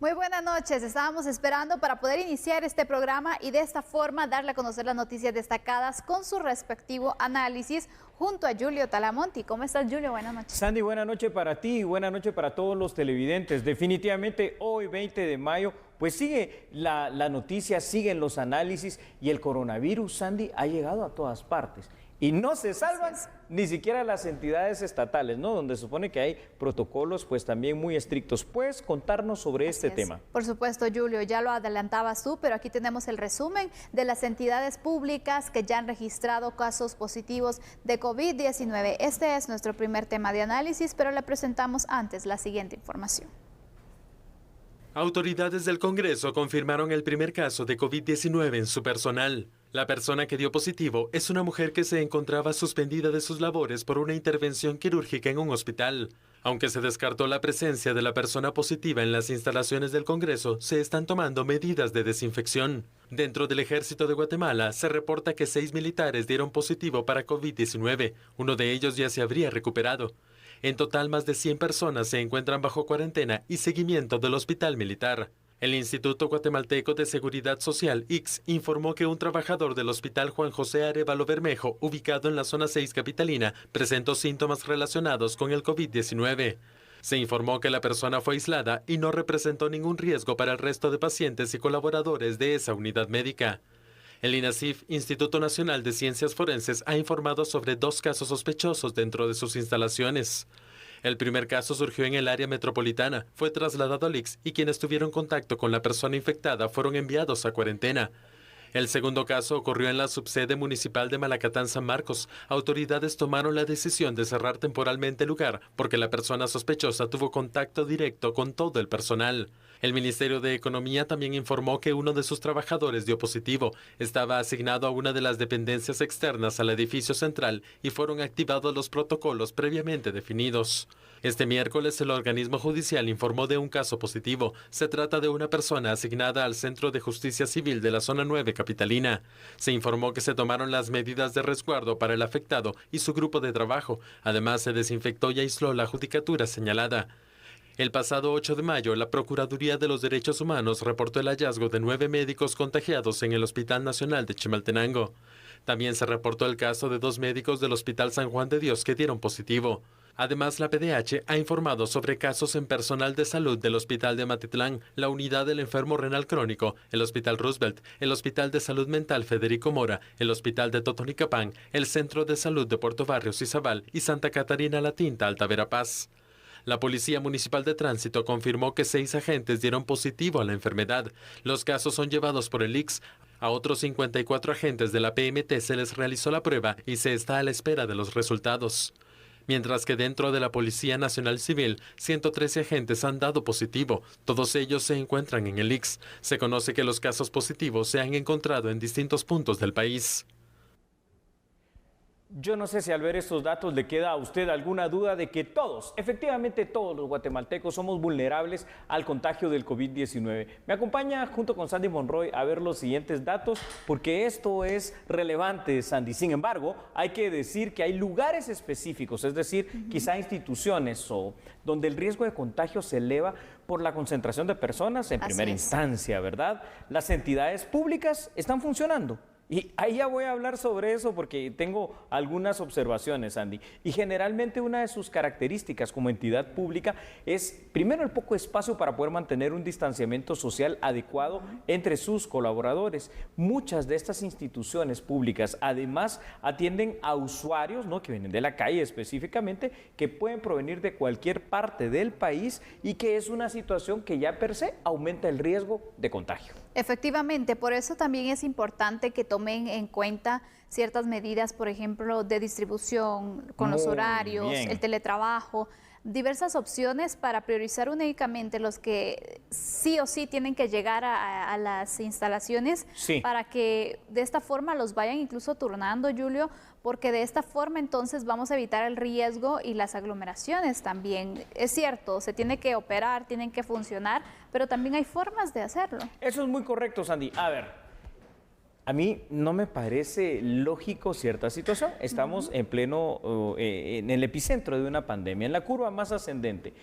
Muy buenas noches, estábamos esperando para poder iniciar este programa y de esta forma darle a conocer las noticias destacadas con su respectivo análisis junto a Julio Talamonti. ¿Cómo estás, Julio? Buenas noches. Sandy, buena noche para ti y buena noche para todos los televidentes. Definitivamente hoy, 20 de mayo, pues sigue la noticia, siguen los análisis y el coronavirus, Sandy, ha llegado a todas partes. Y no se salvan ni siquiera las entidades estatales, ¿no? Donde se supone que hay protocolos pues también muy estrictos. ¿Puedes contarnos sobre este tema? Por supuesto, Julio, ya lo adelantabas tú, pero aquí tenemos el resumen de las entidades públicas que ya han registrado casos positivos de COVID-19. Este es nuestro primer tema de análisis, pero le presentamos antes la siguiente información. Autoridades del Congreso confirmaron el primer caso de COVID-19 en su personal. La persona que dio positivo es una mujer que se encontraba suspendida de sus labores por una intervención quirúrgica en un hospital. Aunque se descartó la presencia de la persona positiva en las instalaciones del Congreso, se están tomando medidas de desinfección. Dentro del Ejército de Guatemala se reporta que 6 militares dieron positivo para COVID-19. Uno de ellos ya se habría recuperado. En total, más de 100 personas se encuentran bajo cuarentena y seguimiento del hospital militar. El Instituto Guatemalteco de Seguridad Social, IGS, informó que un trabajador del Hospital Juan José Arévalo Bermejo, ubicado en la zona 6 capitalina, presentó síntomas relacionados con el COVID-19. Se informó que la persona fue aislada y no representó ningún riesgo para el resto de pacientes y colaboradores de esa unidad médica. El INASIF, Instituto Nacional de Ciencias Forenses, ha informado sobre 2 casos sospechosos dentro de sus instalaciones. El primer caso surgió en el área metropolitana, fue trasladado al IGS y quienes tuvieron contacto con la persona infectada fueron enviados a cuarentena. El segundo caso ocurrió en la subsede municipal de Malacatán, San Marcos. Autoridades tomaron la decisión de cerrar temporalmente el lugar porque la persona sospechosa tuvo contacto directo con todo el personal. El Ministerio de Economía también informó que uno de sus trabajadores dio positivo. Estaba asignado a una de las dependencias externas al edificio central y fueron activados los protocolos previamente definidos. Este miércoles el organismo judicial informó de un caso positivo. Se trata de una persona asignada al Centro de Justicia Civil de la Zona 9 capitalina. Se informó que se tomaron las medidas de resguardo para el afectado y su grupo de trabajo. Además, se desinfectó y aisló la judicatura señalada. El pasado 8 de mayo, la Procuraduría de los Derechos Humanos reportó el hallazgo de 9 médicos contagiados en el Hospital Nacional de Chimaltenango. También se reportó el caso de 2 médicos del Hospital San Juan de Dios que dieron positivo. Además, la PDH ha informado sobre casos en personal de salud del Hospital de Matitlán, la Unidad del Enfermo Renal Crónico, el Hospital Roosevelt, el Hospital de Salud Mental Federico Mora, el Hospital de Totonicapán, el Centro de Salud de Puerto Barrios Izabal y Santa Catarina La Tinta, Alta Verapaz. La Policía Municipal de Tránsito confirmó que 6 agentes dieron positivo a la enfermedad. Los casos son llevados por el IGS. A otros 54 agentes de la PMT se les realizó la prueba y se está a la espera de los resultados. Mientras que dentro de la Policía Nacional Civil, 113 agentes han dado positivo. Todos ellos se encuentran en el IGS. Se conoce que los casos positivos se han encontrado en distintos puntos del país. Yo no sé si al ver estos datos le queda a usted alguna duda de que todos, efectivamente todos los guatemaltecos somos vulnerables al contagio del COVID-19. Me acompaña junto con Sandy Monroy a ver los siguientes datos porque esto es relevante, Sandy. Sin embargo, hay que decir que hay lugares específicos, es decir, quizá instituciones o donde el riesgo de contagio se eleva por la concentración de personas en primera instancia, ¿verdad? Las entidades públicas están funcionando. Y ahí ya voy a hablar sobre eso porque tengo algunas observaciones, Andy. Y generalmente una de sus características como entidad pública es, primero, el poco espacio para poder mantener un distanciamiento social adecuado entre sus colaboradores. Muchas de estas instituciones públicas, además, atienden a usuarios, ¿no?, que vienen de la calle específicamente, que pueden provenir de cualquier parte del país y que es una situación que ya per se aumenta el riesgo de contagio. Efectivamente, por eso también es importante que tomen en cuenta ciertas medidas, por ejemplo, de distribución con los horarios, el teletrabajo, diversas opciones para priorizar únicamente los que sí o sí tienen que llegar a las instalaciones, para que de esta forma los vayan incluso turnando, Julio, porque de esta forma entonces vamos a evitar el riesgo y las aglomeraciones también. Es cierto, se tiene que operar, tienen que funcionar, pero también hay formas de hacerlo. Eso es muy correcto, Sandy. A ver, a mí no me parece lógico cierta situación. Estamos en pleno, en el epicentro de una pandemia, en la curva más ascendente.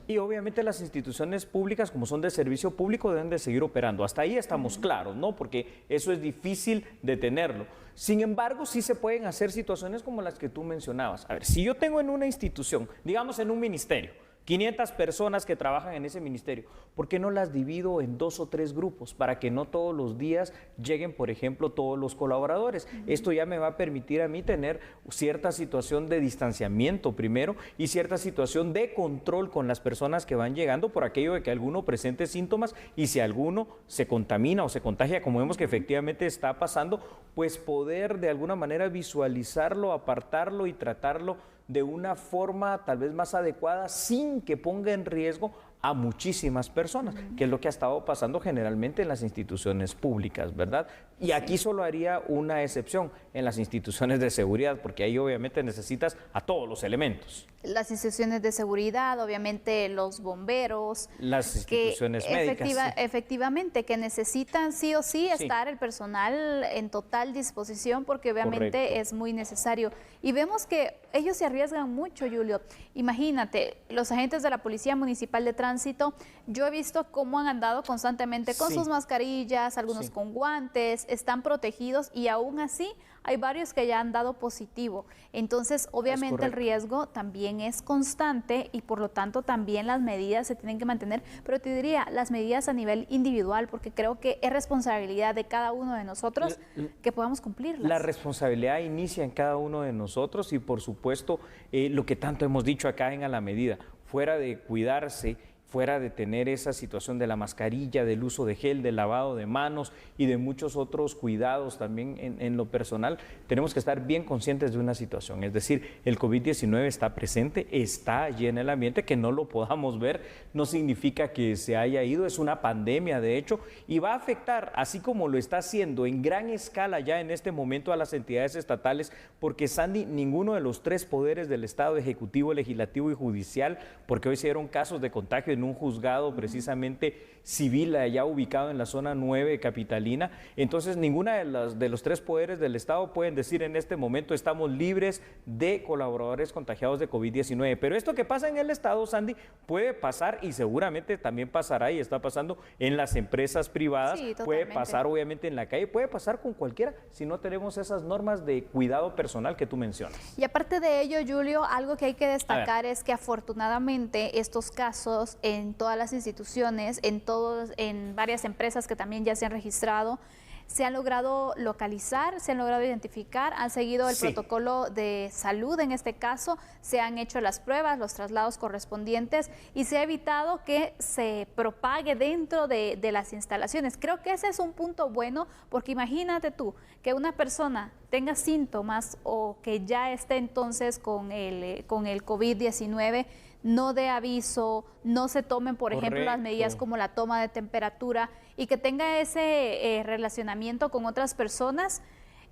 Y obviamente las instituciones públicas, como son de servicio público, deben de seguir operando. Hasta ahí estamos claros, ¿no? Porque eso es difícil detenerlo. Sin embargo, sí se pueden hacer situaciones como las que tú mencionabas. A ver, si yo tengo en una institución, digamos en un ministerio, 500 personas que trabajan en ese ministerio, ¿por qué no las divido en 2 o 3 grupos para que no todos los días lleguen, por ejemplo, todos los colaboradores? Esto ya me va a permitir a mí tener cierta situación de distanciamiento primero y cierta situación de control con las personas que van llegando por aquello de que alguno presente síntomas y si alguno se contamina o se contagia, como vemos que efectivamente está pasando, pues poder de alguna manera visualizarlo, apartarlo y tratarlo de una forma tal vez más adecuada sin que ponga en riesgo a muchísimas personas, que es lo que ha estado pasando generalmente en las instituciones públicas, ¿verdad? Y aquí solo haría una excepción en las instituciones de seguridad, porque ahí obviamente necesitas a todos los elementos. Las instituciones de seguridad, obviamente los bomberos. Las instituciones médicas. Efectivamente, que necesitan sí o sí estar el personal en total disposición, porque obviamente es muy necesario. Y vemos que ellos se arriesgan mucho, Julio. Imagínate, los agentes de la Policía Municipal de Tránsito, yo he visto cómo han andado constantemente con sus mascarillas, algunos con guantes, están protegidos y aún así hay varios que ya han dado positivo. Entonces, obviamente el riesgo también es constante y por lo tanto también las medidas se tienen que mantener, pero te diría, las medidas a nivel individual, porque creo que es responsabilidad de cada uno de nosotros que podamos cumplirlas. La responsabilidad inicia en cada uno de nosotros y por supuesto lo que tanto hemos dicho acá en A la Medida, fuera de cuidarse, fuera de tener esa situación de la mascarilla, del uso de gel, del lavado de manos y de muchos otros cuidados también en lo personal, tenemos que estar bien conscientes de una situación. Es decir, el COVID-19 está presente, está allí en el ambiente, que no lo podamos ver no significa que se haya ido, es una pandemia de hecho, y va a afectar, así como lo está haciendo en gran escala ya en este momento a las entidades estatales, porque Sandy, ninguno de los 3 poderes del Estado, Ejecutivo, Legislativo y Judicial, porque hoy se dieron casos de contagio en un juzgado precisamente civil allá ubicado en la zona 9 capitalina, entonces ninguna de los 3 poderes del Estado pueden decir en este momento estamos libres de colaboradores contagiados de COVID-19, pero esto que pasa en el Estado, Sandy, puede pasar y seguramente también pasará y está pasando en las empresas privadas, puede pasar obviamente en la calle, puede pasar con cualquiera si no tenemos esas normas de cuidado personal que tú mencionas. Y aparte de ello, Julio, algo que hay que destacar es que afortunadamente estos casos en todas las instituciones, en varias empresas que también ya se han registrado, se han logrado localizar, se han logrado identificar, han seguido el protocolo de salud en este caso, se han hecho las pruebas, los traslados correspondientes y se ha evitado que se propague dentro de las instalaciones. Creo que ese es un punto bueno porque imagínate tú que una persona tenga síntomas o que ya esté entonces con el COVID-19, no dé aviso, no se tomen, por ejemplo, las medidas como la toma de temperatura y que tenga ese relacionamiento con otras personas,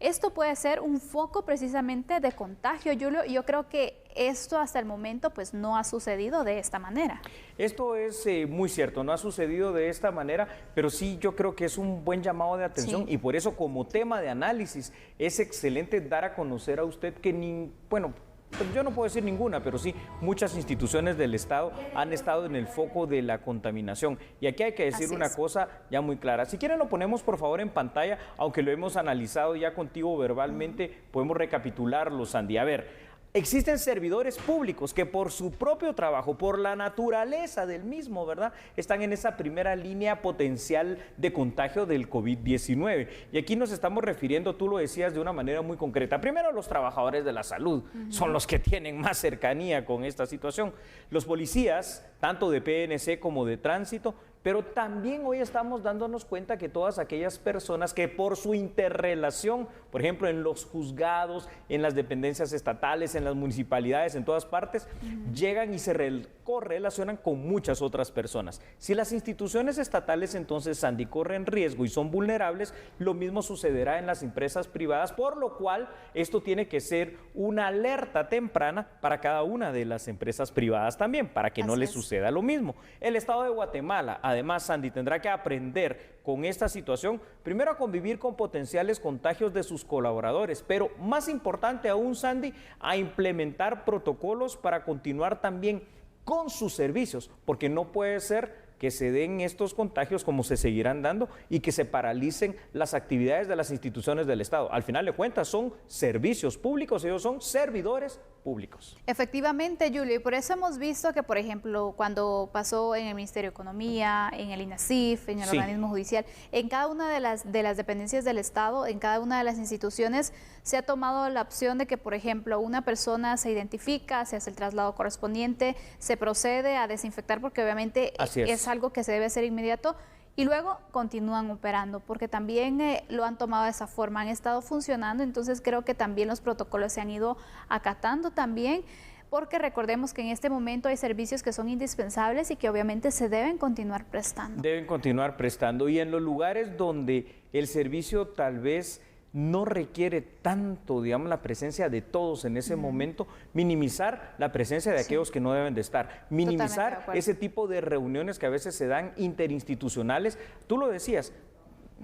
esto puede ser un foco precisamente de contagio, Julio. Yo creo que esto hasta el momento pues no ha sucedido de esta manera. Esto es muy cierto, no ha sucedido de esta manera, pero sí yo creo que es un buen llamado de atención y por eso como tema de análisis es excelente dar a conocer a usted que pues yo no puedo decir ninguna, pero sí muchas instituciones del Estado han estado en el foco de la contaminación. Y aquí hay que decir una cosa ya muy clara. Si quieren lo ponemos por favor en pantalla, aunque lo hemos analizado ya contigo verbalmente, podemos recapitularlo, Sandy. A ver, existen servidores públicos que por su propio trabajo, por la naturaleza del mismo, ¿verdad?, están en esa primera línea potencial de contagio del COVID-19. Y aquí nos estamos refiriendo, tú lo decías de una manera muy concreta, primero los trabajadores de la salud, son los que tienen más cercanía con esta situación. Los policías, tanto de PNC como de tránsito, pero también hoy estamos dándonos cuenta que todas aquellas personas que por su interrelación, por ejemplo, en los juzgados, en las dependencias estatales, en las municipalidades, en todas partes, llegan y se correlacionan con muchas otras personas. Si las instituciones estatales entonces, Sandy, corren riesgo y son vulnerables, lo mismo sucederá en las empresas privadas, por lo cual esto tiene que ser una alerta temprana para cada una de las empresas privadas también, para que no les suceda lo mismo. El Estado de Guatemala, además, Sandy, tendrá que aprender con esta situación, primero a convivir con potenciales contagios de sus colaboradores, pero más importante aún, Sandy, a implementar protocolos para continuar también con sus servicios, porque no puede ser que se den estos contagios como se seguirán dando y que se paralicen las actividades de las instituciones del Estado. Al final de cuentas son servicios públicos, ellos son servidores públicos. Efectivamente, Julio, y por eso hemos visto que, por ejemplo, cuando pasó en el Ministerio de Economía, en el INASIF, en el organismo judicial, en cada una de las dependencias del Estado, en cada una de las instituciones, se ha tomado la opción de que, por ejemplo, una persona se identifica, se hace el traslado correspondiente, se procede a desinfectar, porque obviamente es algo que se debe hacer inmediato, y luego continúan operando, porque también lo han tomado de esa forma, han estado funcionando. Entonces creo que también los protocolos se han ido acatando también, porque recordemos que en este momento hay servicios que son indispensables y que obviamente se deben continuar prestando. Deben continuar prestando, y en los lugares donde el servicio tal vez no requiere tanto, digamos, la presencia de todos en ese momento, minimizar la presencia de aquellos que no deben de estar, minimizar ese tipo de reuniones que a veces se dan interinstitucionales. Tú lo decías,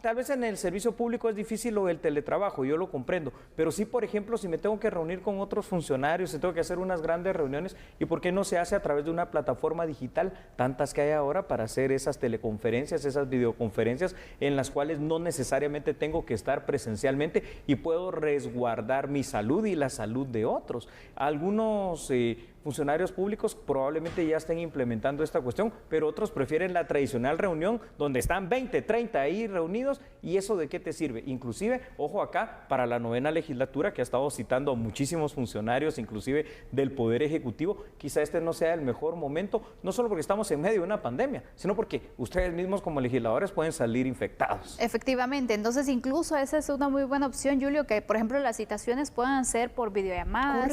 tal vez en el servicio público es difícil lo del teletrabajo, yo lo comprendo, pero sí, por ejemplo, si me tengo que reunir con otros funcionarios, si tengo que hacer unas grandes reuniones, ¿y por qué no se hace a través de una plataforma digital? Tantas que hay ahora para hacer esas teleconferencias, esas videoconferencias, en las cuales no necesariamente tengo que estar presencialmente y puedo resguardar mi salud y la salud de otros. Algunos funcionarios públicos probablemente ya estén implementando esta cuestión, pero otros prefieren la tradicional reunión donde están 20, 30 ahí reunidos. ¿Y eso de qué te sirve? Inclusive, ojo acá, para la 9ª legislatura, que ha estado citando a muchísimos funcionarios, inclusive del Poder Ejecutivo, quizá este no sea el mejor momento, no solo porque estamos en medio de una pandemia, sino porque ustedes mismos como legisladores pueden salir infectados. Efectivamente, entonces incluso esa es una muy buena opción, Julio, que por ejemplo las citaciones puedan ser por videollamadas,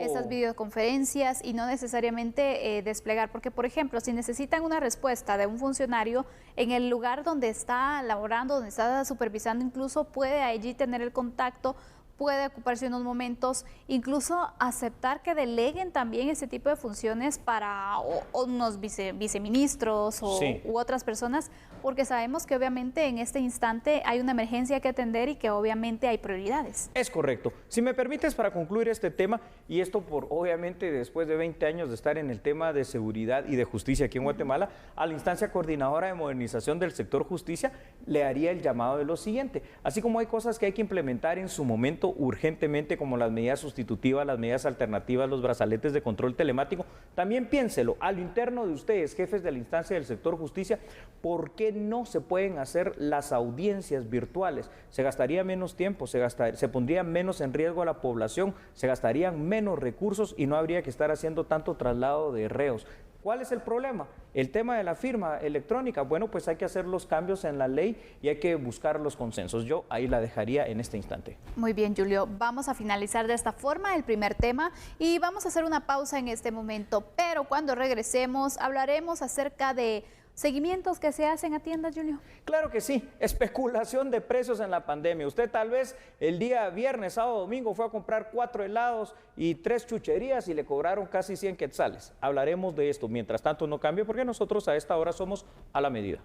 esas videoconferencias, y no necesariamente desplegar, porque por ejemplo, si necesitan una respuesta de un funcionario en el lugar donde está laborando, donde está supervisando, incluso puede allí tener el contacto, puede ocuparse unos momentos, incluso aceptar que deleguen también ese tipo de funciones para unos viceministros u otras personas, porque sabemos que obviamente en este instante hay una emergencia que atender y que obviamente hay prioridades. Es correcto. Si me permites, para concluir este tema, y esto por obviamente después de 20 años de estar en el tema de seguridad y de justicia aquí en Guatemala, a la instancia coordinadora de modernización del sector justicia le haría el llamado de lo siguiente: así como hay cosas que hay que implementar en su momento urgentemente, como las medidas sustitutivas, las medidas alternativas, los brazaletes de control telemático, también piénselo a lo interno de ustedes, jefes de la instancia del sector justicia, ¿por qué no se pueden hacer las audiencias virtuales? Se gastaría menos tiempo, se pondría menos en riesgo a la población, se gastarían menos recursos y no habría que estar haciendo tanto traslado de reos. ¿Cuál es el problema? El tema de la firma electrónica. Bueno, pues hay que hacer los cambios en la ley y hay que buscar los consensos. Yo ahí la dejaría en este instante. Muy bien, Julio. Vamos a finalizar de esta forma el primer tema y vamos a hacer una pausa en este momento. Pero cuando regresemos hablaremos acerca de seguimientos que se hacen a tiendas, Julio. Claro que sí, especulación de precios en la pandemia. Usted tal vez el día viernes, sábado, domingo fue a comprar 4 helados y 3 chucherías y le cobraron casi 100 quetzales. Hablaremos de esto. Mientras tanto no cambie, porque nosotros a esta hora somos a la medida.